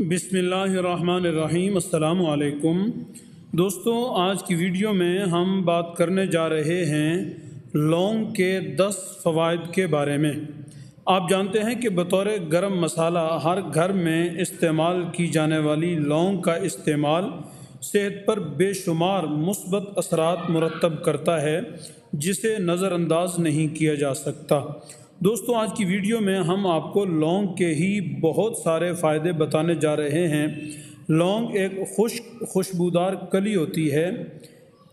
بسم اللہ الرحمن الرحیم۔ السلام علیکم دوستوں، آج کی ویڈیو میں ہم بات کرنے جا رہے ہیں لونگ کے 10 فوائد کے بارے میں۔ آپ جانتے ہیں کہ بطور گرم مسالہ ہر گھر میں استعمال کی جانے والی لونگ کا استعمال صحت پر بے شمار مثبت اثرات مرتب کرتا ہے جسے نظر انداز نہیں کیا جا سکتا۔ دوستوں، آج کی ویڈیو میں ہم آپ کو لونگ کے ہی بہت سارے فائدے بتانے جا رہے ہیں۔ لونگ ایک خشک خوشبودار کلی ہوتی ہے۔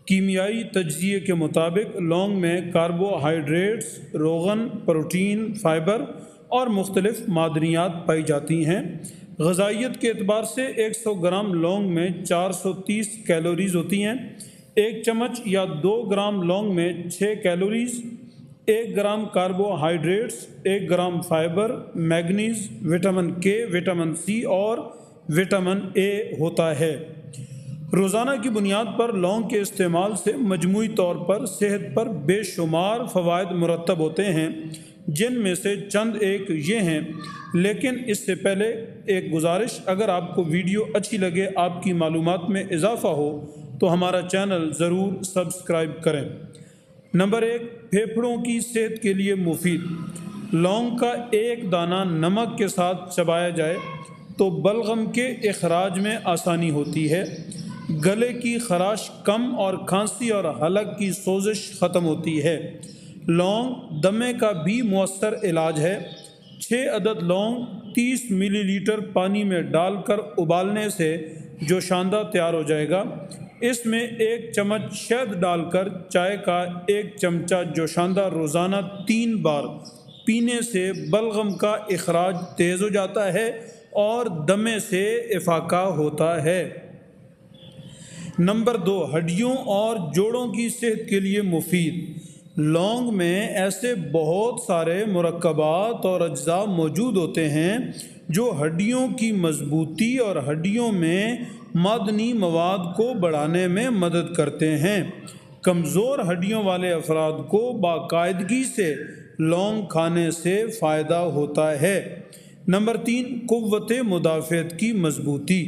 کیمیائی تجزیے کے مطابق لونگ میں کاربوہائیڈریٹس، روغن، پروٹین، فائبر اور مختلف معدنیات پائی جاتی ہیں۔ غذائیت کے اعتبار سے 100 گرام لونگ میں 430 کیلوریز ہوتی ہیں۔ 1 چمچ یا 2 گرام لونگ میں 6 کیلوریز، 1 گرام کاربوہائیڈریٹس، 1 گرام fibre, manganese, vitamin K, vitamin C اور وٹامن اے ہوتا ہے۔ روزانہ کی بنیاد پر لونگ کے استعمال سے مجموعی طور پر صحت پر بے شمار فوائد مرتب ہوتے ہیں، جن میں سے چند ایک یہ ہیں۔ لیکن اس سے پہلے ایک گزارش، اگر آپ کو ویڈیو اچھی لگے، آپ کی معلومات میں اضافہ ہو تو ہمارا چینل ضرور سبسکرائب کریں۔ نمبر 1، پھیپھڑوں کی صحت کے لیے مفید۔ لونگ کا ایک دانہ نمک کے ساتھ چبایا جائے تو بلغم کے اخراج میں آسانی ہوتی ہے، گلے کی خراش کم اور کھانسی اور حلق کی سوزش ختم ہوتی ہے۔ لونگ دمے کا بھی مؤثر علاج ہے۔ 6 عدد لونگ 30 ملی لیٹر پانی میں ڈال کر ابالنے سے جوشاندہ تیار ہو جائے گا۔ اس میں 1 چمچ شہد ڈال کر چائے کا 1 چمچہ جوشاندہ روزانہ 3 بار پینے سے بلغم کا اخراج تیز ہو جاتا ہے اور دمے سے افاقہ ہوتا ہے۔ نمبر 2، ہڈیوں اور جوڑوں کی صحت کے لیے مفید۔ لونگ میں ایسے بہت سارے مرکبات اور اجزاء موجود ہوتے ہیں جو ہڈیوں کی مضبوطی اور ہڈیوں میں معدنی مواد کو بڑھانے میں مدد کرتے ہیں۔ کمزور ہڈیوں والے افراد کو باقاعدگی سے لونگ کھانے سے فائدہ ہوتا ہے۔ نمبر 3، قوت مدافعت کی مضبوطی۔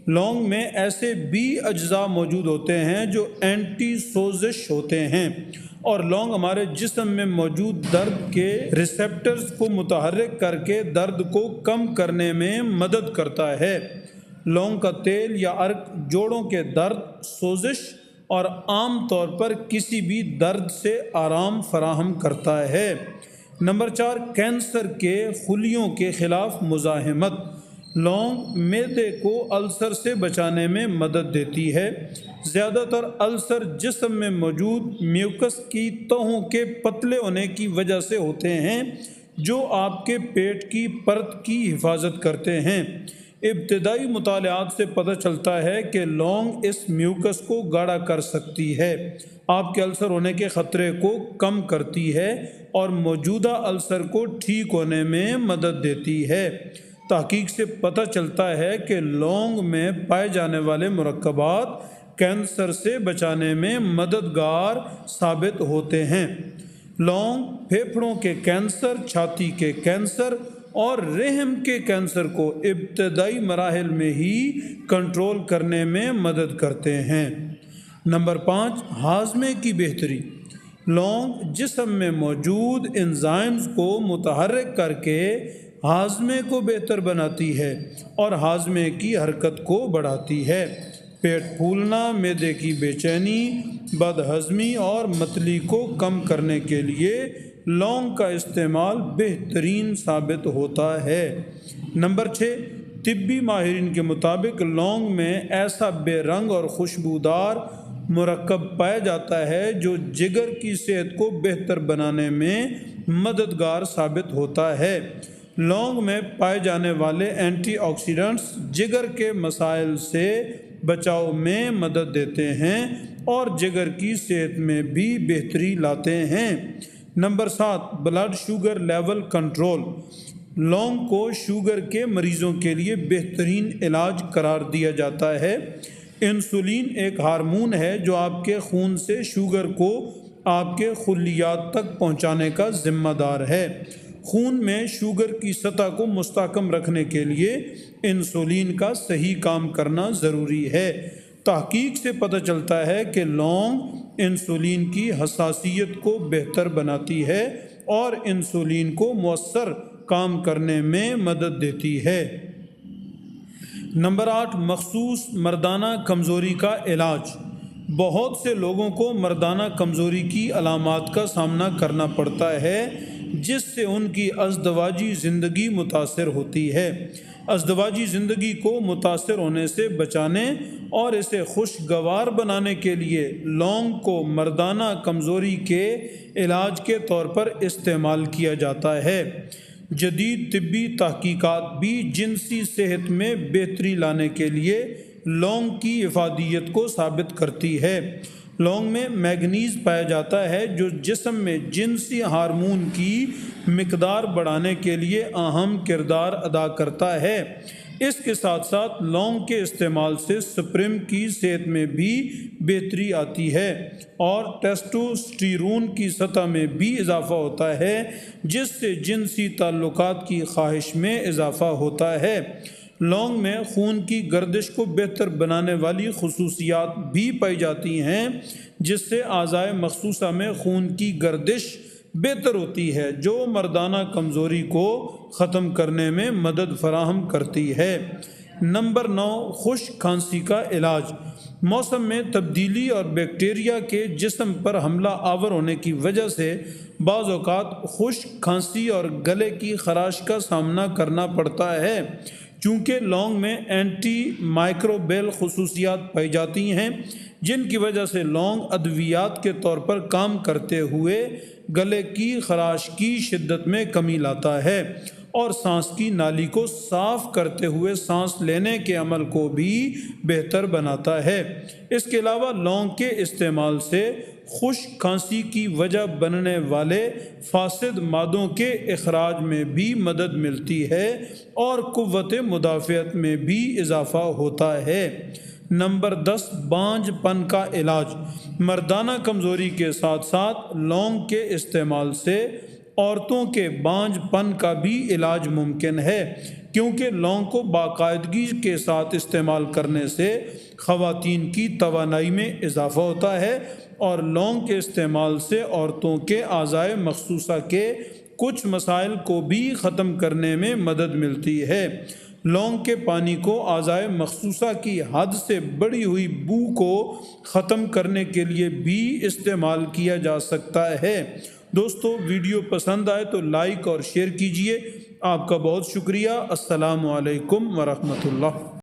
لونگ میں ایسے بھی اجزاء موجود ہوتے ہیں جو اینٹی سوزش ہوتے ہیں، اور لونگ ہمارے جسم میں موجود درد کے ریسیپٹرز کو متحرک کر کے درد کو کم کرنے میں مدد کرتا ہے۔ لونگ کا تیل یا عرق جوڑوں کے درد، سوزش اور عام طور پر کسی بھی درد سے آرام فراہم کرتا ہے۔ نمبر 4، کینسر کے خلیوں کے خلاف مزاحمت۔ لونگ معدے کو السر سے بچانے میں مدد دیتی ہے۔ زیادہ تر السر جسم میں موجود میوکس کی تہوں کے پتلے ہونے کی وجہ سے ہوتے ہیں، جو آپ کے پیٹ کی پرت کی حفاظت کرتے ہیں۔ ابتدائی مطالعات سے پتہ چلتا ہے کہ لونگ اس میوکس کو گاڑھا کر سکتی ہے، آپ کے السر ہونے کے خطرے کو کم کرتی ہے اور موجودہ السر کو ٹھیک ہونے میں مدد دیتی ہے۔ تحقیق سے پتہ چلتا ہے کہ لونگ میں پائے جانے والے مرکبات کینسر سے بچانے میں مددگار ثابت ہوتے ہیں۔ لونگ پھیپھڑوں کے کینسر، چھاتی کے کینسر اور رحم کے کینسر کو ابتدائی مراحل میں ہی کنٹرول کرنے میں مدد کرتے ہیں۔ نمبر 5، ہاضمے کی بہتری۔ لونگ جسم میں موجود انزائمز کو متحرک کر کے ہاضمے کو بہتر بناتی ہے اور ہاضمے کی حرکت کو بڑھاتی ہے۔ پیٹ پھولنا، معدے کی بے چینی، بد ہضمی اور متلی کو کم کرنے کے لیے لونگ کا استعمال بہترین ثابت ہوتا ہے۔ نمبر 6، طبی ماہرین کے مطابق لونگ میں ایسا بے رنگ اور خوشبودار مرکب پایا جاتا ہے جو جگر کی صحت کو بہتر بنانے میں مددگار ثابت ہوتا ہے۔ لونگ میں پائے جانے والے اینٹی آکسیڈنٹس جگر کے مسائل سے بچاؤ میں مدد دیتے ہیں اور جگر کی صحت میں بھی بہتری لاتے ہیں۔ Number 7، blood sugar level control. لونگ کو شوگر کے مریضوں کے لیے بہترین علاج قرار دیا جاتا ہے۔ انسولین ایک ہارمون ہے جو آپ کے خون سے شوگر کو آپ کے خلیات تک پہنچانے کا ذمہ دار ہے۔ خون میں شوگر کی سطح کو مستحکم رکھنے کے لیے انسولین کا صحیح کام کرنا ضروری ہے۔ تحقیق سے پتہ چلتا ہے کہ لونگ انسولین کی حساسیت کو بہتر بناتی ہے اور انسولین کو مؤثر کام کرنے میں مدد دیتی ہے۔ نمبر 8، مخصوص مردانہ کمزوری کا علاج۔ بہت سے لوگوں کو مردانہ کمزوری کی علامات کا سامنا کرنا پڑتا ہے جس سے ان کی ازدواجی زندگی متاثر ہوتی ہے۔ ازدواجی زندگی کو متاثر ہونے سے بچانے اور اسے خوشگوار بنانے کے لیے لونگ کو مردانہ کمزوری کے علاج کے طور پر استعمال کیا جاتا ہے۔ جدید طبی تحقیقات بھی جنسی صحت میں بہتری لانے کے لیے لونگ کی افادیت کو ثابت کرتی ہے۔ لونگ میں مینگنیز پایا جاتا ہے جو جسم میں جنسی ہارمون کی مقدار بڑھانے کے لیے اہم کردار ادا کرتا ہے۔ اس کے ساتھ ساتھ لونگ کے استعمال سے سپرم کی صحت میں بھی بہتری آتی ہے اور ٹیسٹوسٹیرون کی سطح میں بھی اضافہ ہوتا ہے جس سے جنسی تعلقات کی خواہش میں اضافہ ہوتا ہے۔ لونگ میں خون کی گردش کو بہتر بنانے والی خصوصیات بھی پائی جاتی ہیں جس سے اعضائے مخصوصہ میں خون کی گردش بہتر ہوتی ہے جو مردانہ کمزوری کو ختم کرنے میں مدد فراہم کرتی ہے۔ نمبر 9، خشک کھانسی کا علاج۔ موسم میں تبدیلی اور بیکٹیریا کے جسم پر حملہ آور ہونے کی وجہ سے بعض اوقات خشک کھانسی اور گلے کی خراش کا سامنا کرنا پڑتا ہے۔ چونکہ لونگ میں اینٹی مائکروبیل خصوصیات پائی جاتی ہیں جن کی وجہ سے لونگ ادویات کے طور پر کام کرتے ہوئے گلے کی خراش کی شدت میں کمی لاتا ہے اور سانس کی نالی کو صاف کرتے ہوئے سانس لینے کے عمل کو بھی بہتر بناتا ہے۔ اس کے علاوہ لونگ کے استعمال سے خشک کھانسی کی وجہ بننے والے فاسد مادوں کے اخراج میں بھی مدد ملتی ہے اور قوت مدافعت میں بھی اضافہ ہوتا ہے۔ نمبر 10، بانجھ پن کا علاج۔ مردانہ کمزوری کے ساتھ ساتھ لونگ کے استعمال سے عورتوں کے بانجھ پن کا بھی علاج ممکن ہے کیونکہ لونگ کو باقاعدگی کے ساتھ استعمال کرنے سے خواتین کی توانائی میں اضافہ ہوتا ہے اور لونگ کے استعمال سے عورتوں کے اعضائے مخصوصہ کے کچھ مسائل کو بھی ختم کرنے میں مدد ملتی ہے۔ لونگ کے پانی کو اعضائے مخصوصہ کی حد سے بڑھی ہوئی بو کو ختم کرنے کے لیے بھی استعمال کیا جا سکتا ہے۔ دوستو، ویڈیو پسند آئے تو لائک اور شیئر کیجیے۔ آپ کا بہت شکریہ۔ السلام علیکم ورحمۃ اللہ۔